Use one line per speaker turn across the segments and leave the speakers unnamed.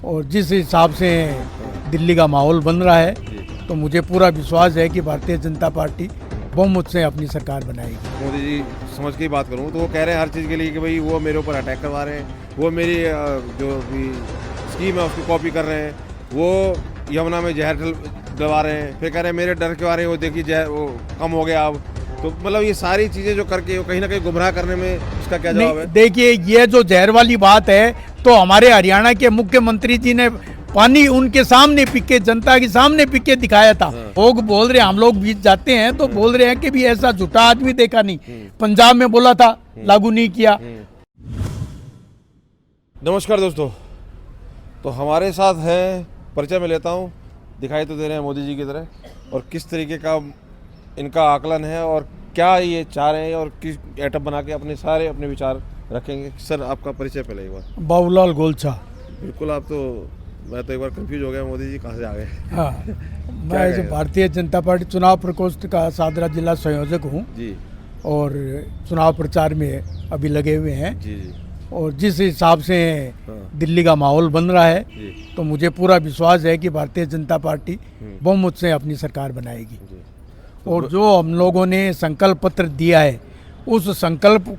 और जिस हिसाब से दिल्ली का माहौल बन रहा है तो मुझे पूरा विश्वास है कि भारतीय जनता पार्टी बहुमत से अपनी सरकार बनाएगी।
मोदी जी समझ के ही बात करूँ तो वो कह रहे हैं हर चीज़ के लिए कि भाई वो मेरे ऊपर अटैक करवा रहे हैं, वो मेरी जो भी स्कीम है उसकी कॉपी कर रहे हैं, वो यमुना में जहर डलवा रहे हैं, फिर कह रहे हैं मेरे डर के बारे में वो देखिए जहर वो कम हो गया अब। तो मतलब ये सारी चीज़ें जो करके वो कहीं ना कहीं गुमराह करने में इसका क्या जवाब है?
देखिए, ये जो जहर वाली बात है तो हमारे हरियाणा के मुख्यमंत्री जी ने पानी उनके सामने पी के, जनता के सामने पी के दिखाया था। लोग बोल रहे हैं, हम लोग बीच जाते हैं तो बोल रहे हैं कि भी ऐसा झूठा आदमी देखा नहीं। पंजाब में बोला था, लागू नहीं किया।
नमस्कार दोस्तों, तो हमारे साथ है, परिचय में लेता हूँ, दिखाई तो दे रहे हैं मोदी जी की तरह, और किस तरीके का इनका आकलन है और क्या ये चाह रहे हैं और किस एटअप बना के अपने विचार रखेंगे। सर आपका परिचय पहले एक बार।
बाबूलाल गोलछा।
बिल्कुल, आप तो, मैं तो एक बार कंफ्यूज हो गया, मोदी जी कहाँ से आ गए?
हाँ, मैं भारतीय जनता पार्टी चुनाव प्रकोष्ठ का सादरा जिला संयोजक हूँ
जी,
और चुनाव प्रचार में अभी लगे हुए हैं।
जी जी,
और जिस हिसाब से दिल्ली का माहौल बन रहा है तो मुझे पूरा विश्वास है कि भारतीय जनता पार्टी बहुमत से अपनी सरकार बनाएगी। और जो हम लोगों ने संकल्प पत्र दिया है, उस संकल्प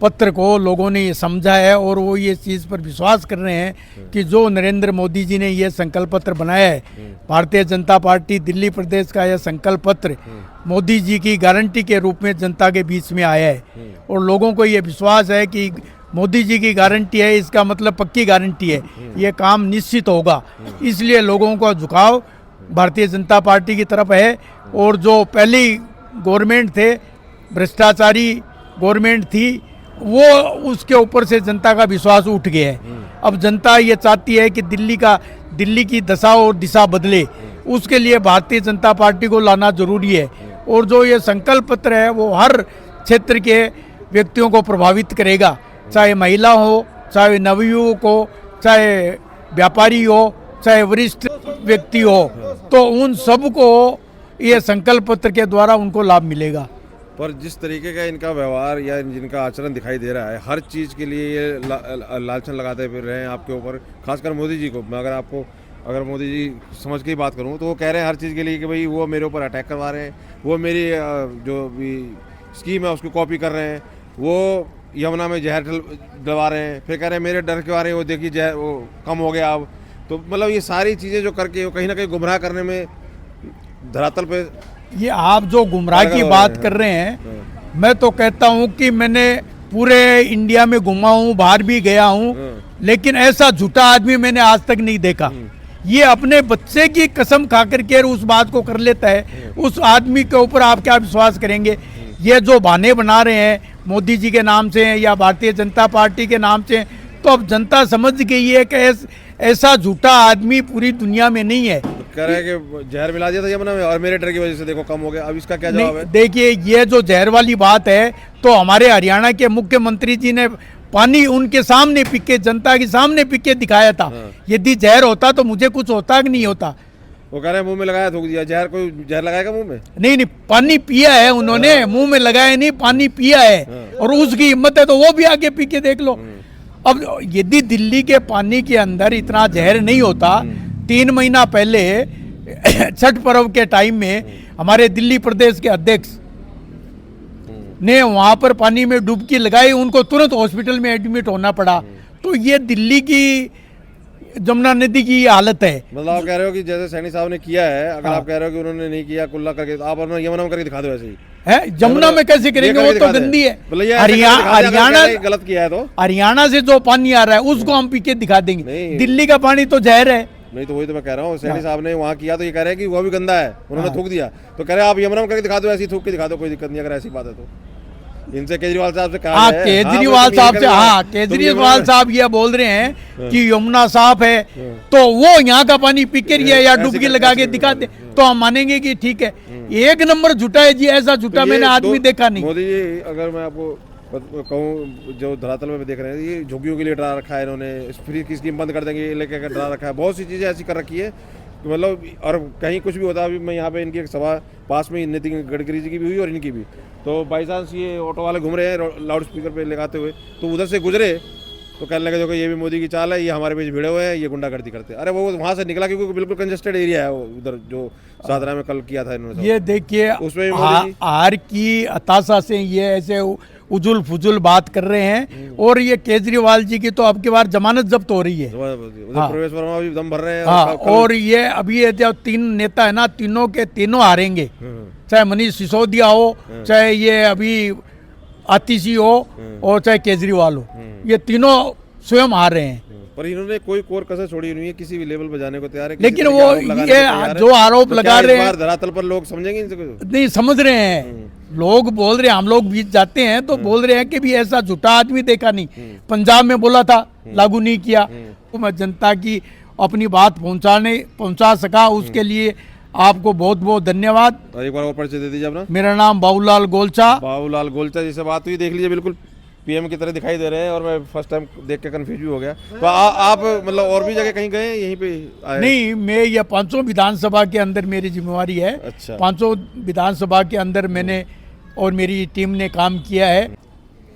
पत्र को लोगों ने ये समझा है और वो ये चीज़ पर विश्वास कर रहे हैं कि जो नरेंद्र मोदी जी ने ये संकल्प पत्र बनाया है, भारतीय जनता पार्टी दिल्ली प्रदेश का यह संकल्प पत्र मोदी जी की गारंटी के रूप में जनता के बीच में आया है। और लोगों को ये विश्वास है कि मोदी जी की गारंटी है, इसका मतलब पक्की गारंटी है, ये काम निश्चित होगा। इसलिए लोगों का झुकाव भारतीय जनता पार्टी की तरफ है। और जो पहली गवर्नमेंट थे, भ्रष्टाचारी गवर्नमेंट थी, वो उसके ऊपर से जनता का विश्वास उठ गया है। अब जनता ये चाहती है कि दिल्ली की दशा और दिशा बदले, उसके लिए भारतीय जनता पार्टी को लाना जरूरी है। और जो ये संकल्प पत्र है वो हर क्षेत्र के व्यक्तियों को प्रभावित करेगा, चाहे महिला हो, चाहे नवयुवक हो, चाहे व्यापारी हो, चाहे वरिष्ठ व्यक्ति हो, तो उन सबको ये संकल्प पत्र के द्वारा उनको लाभ मिलेगा।
पर जिस तरीके का इनका व्यवहार या जिनका आचरण दिखाई दे रहा है, हर चीज़ के लिए ये लालचन लगाते फिर रहे हैं आपके ऊपर, खासकर मोदी जी को। मैं अगर मोदी जी समझ के ही बात करूं तो वो कह रहे हैं हर चीज़ के लिए कि भाई वो मेरे ऊपर अटैक करवा रहे हैं, वो मेरी जो भी स्कीम है उसकी कॉपी कर रहे हैं, वो यमुना में जहर डलवा रहे हैं, फिर कह रहे हैं मेरे डर के बारे में वो देखिए जहर वो कम हो गया अब। तो मतलब ये सारी चीज़ें जो करके वो कहीं ना कहीं गुमराह करने में धरातल पे,
ये आप जो गुमराह की बात कर रहे हैं, मैं तो कहता हूं कि मैंने पूरे इंडिया में घुमा हूं, बाहर भी गया हूं, लेकिन ऐसा झूठा आदमी मैंने आज तक नहीं देखा। ये अपने बच्चे की कसम खा करके उस बात को कर लेता है, उस आदमी के ऊपर आप क्या विश्वास करेंगे? ये जो बहाने बना रहे हैं मोदी जी के नाम से या भारतीय जनता पार्टी के नाम से, तो अब जनता समझ गई है कि ऐसा झूठा आदमी पूरी दुनिया में नहीं है।
कह रहे हैं कि जहर मिला दिया था यमुना में और मेरे डर की वजह से देखो कम हो गया। अब इसका क्या जवाब है?
देखिए, ये जो जहर वाली बात है तो हमारे हरियाणा के मुख्यमंत्री जी ने पानी उनके सामने पी के, जनता के सामने पी के दिखाया था। यदि जहर होता तो मुझे कुछ होता कि नहीं होता।
वो कह रहे हैं मुंह में लगाया, थूक दिया जहर। कोई जहर लगाएगा मुंह में?
नहीं, पानी पिया है उन्होंने, मुंह में लगाया नहीं, पानी पिया है। और उसकी हिम्मत है तो वो भी आगे पी के देख लो। अब यदि दिल्ली के पानी के अंदर इतना जहर नहीं होता, 3 महीना पहले छठ पर्व के टाइम में हमारे दिल्ली प्रदेश के अध्यक्ष ने वहां पर पानी में डुबकी लगाई, उनको तुरंत हॉस्पिटल में एडमिट होना पड़ा। तो ये दिल्ली की जमुना नदी की हालत है।
मतलब आप कह रहे हो कि जैसे सैनी साहब ने किया है, अगर आप कह रहे हो कि उन्होंने नहीं किया कुल्ला करके, तो आप यमुना में करके दिखा दो ऐसे ही
है। जमुना में कैसे करेंगे? वो तो गंदी है। हरियाणा
गलत किया है तो
हरियाणा से जो पानी आ रहा है उसको हम पी के दिखा देंगे। दिल्ली का पानी तो जहर है।
नहीं तो वही तो मैं कह रहा हूँ, सैनी साहब ने वहाँ किया तो ये कह रहे हैं कि वो भी गंदा है, उन्होंने थूक दिया। तो कह रहे हैं आप यमुना में करके दिखा दो, ऐसी थूक के दिखा दो, कोई दिक्कत नहीं अगर ऐसी बात है तो। इनसे केजरीवाल साहब से कहा है,
केजरीवाल साहब से, केजरीवाल साहब ये बोल रहे हैं कि यमुना साफ है, तो वो यहाँ का पानी पी के या डुबकी लगा के दिखा दे तो हम मानेंगे कि ठीक है। एक नंबर झूठा है जी, ऐसा झूठा मैंने आदमी देखा नहीं।
मोदी जी, अगर मैं आपको कहूँ, जो धरातल में देख रहे हैं, ये झुग्गियों के लिए डरा रखा है इन्होंने, फ्री की स्कीम बंद कर देंगे लेके डरा रखा है, बहुत सी चीज़ें ऐसी कर रखी है मतलब। और कहीं कुछ भी होता है, अभी मैं यहाँ पे इनकी एक सभा पास में नितिन गडकरी जी की भी हुई और इनकी भी, तो बाई चांस ये ऑटो वाले घूम रहे हैं लाउड स्पीकर पे लगाते हुए, तो उधर से गुजरे तो कहने लगे देखो ये भी मोदी की चाल है, ये हमारे बीच भिड़े हुए हैं, ये गुंडागर्दी करते हैं। अरे वो वहाँ से निकला क्योंकि बिल्कुल कंजेस्टेड एरिया है वो, उधर जो सादरा में कल किया था इन्होंने।
ये देखिए
उसमें भी मोदी जी
हार की हताशा से ये ऐसे उजुल फुजुल बात कर रहे हैं। और ये केजरीवाल जी की तो अब की बार जमानत जब्त हो रही है।
उधर प्रवेश वर्मा भी दम भर रहे हैं।
हाँ, और ये अभी ये जो 3 नेता है ना, तीनों के तीनों हारेंगे, चाहे मनीष सिसोदिया हो, चाहे ये अभी आतिशी हो, और चाहे केजरीवाल हो, ये तीनों स्वयं हार रहे हैं।
पर इन्होंने कोई कोर कसर छोड़ी नहीं है, किसी भी लेवल पर जाने को तैयार है।
लेकिन वो ये जो आरोप लगा रहे हैं,
धरातल पर लोग समझेंगे इनको?
नहीं समझ रहे हैं। लोग बोल रहे हैं, हम लोग बीच जाते हैं तो बोल रहे हैं कि भी ऐसा झूठा आदमी देखा नहीं। पंजाब में बोला था, लागू नहीं किया। तो मैं जनता की अपनी बात पहुंचा सका, उसके लिए आपको बहुत बहुत धन्यवाद।
और एक बार और परिचय दे दीजिए अपना।
मेरा नाम बाबूलाल गोलचा।
बाबूलाल गोलचा जी से बात हुई, देख लीजिए बिल्कुल पीएम की तरह दिखाई दे रहे हैं। और मैं फर्स्ट टाइम देख के कंफ्यूज भी हो गया। तो आप मतलब और भी जगह कहीं गए, यहीं पे आए?
नहीं, मैं ये 5 विधानसभा के अंदर मेरी जिम्मेवारी है।
अच्छा।
5 विधानसभा के अंदर मैंने और मेरी टीम ने काम किया है।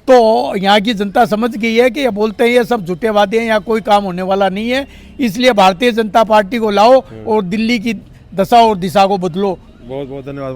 तो यहाँ की जनता समझ गई है कि ये बोलते हैं ये सब झूठे वादे हैं, यहाँ कोई काम होने वाला नहीं है। इसलिए भारतीय जनता पार्टी को लाओ और दिल्ली की दशा और दिशा को बदलो।
बहुत बहुत धन्यवाद।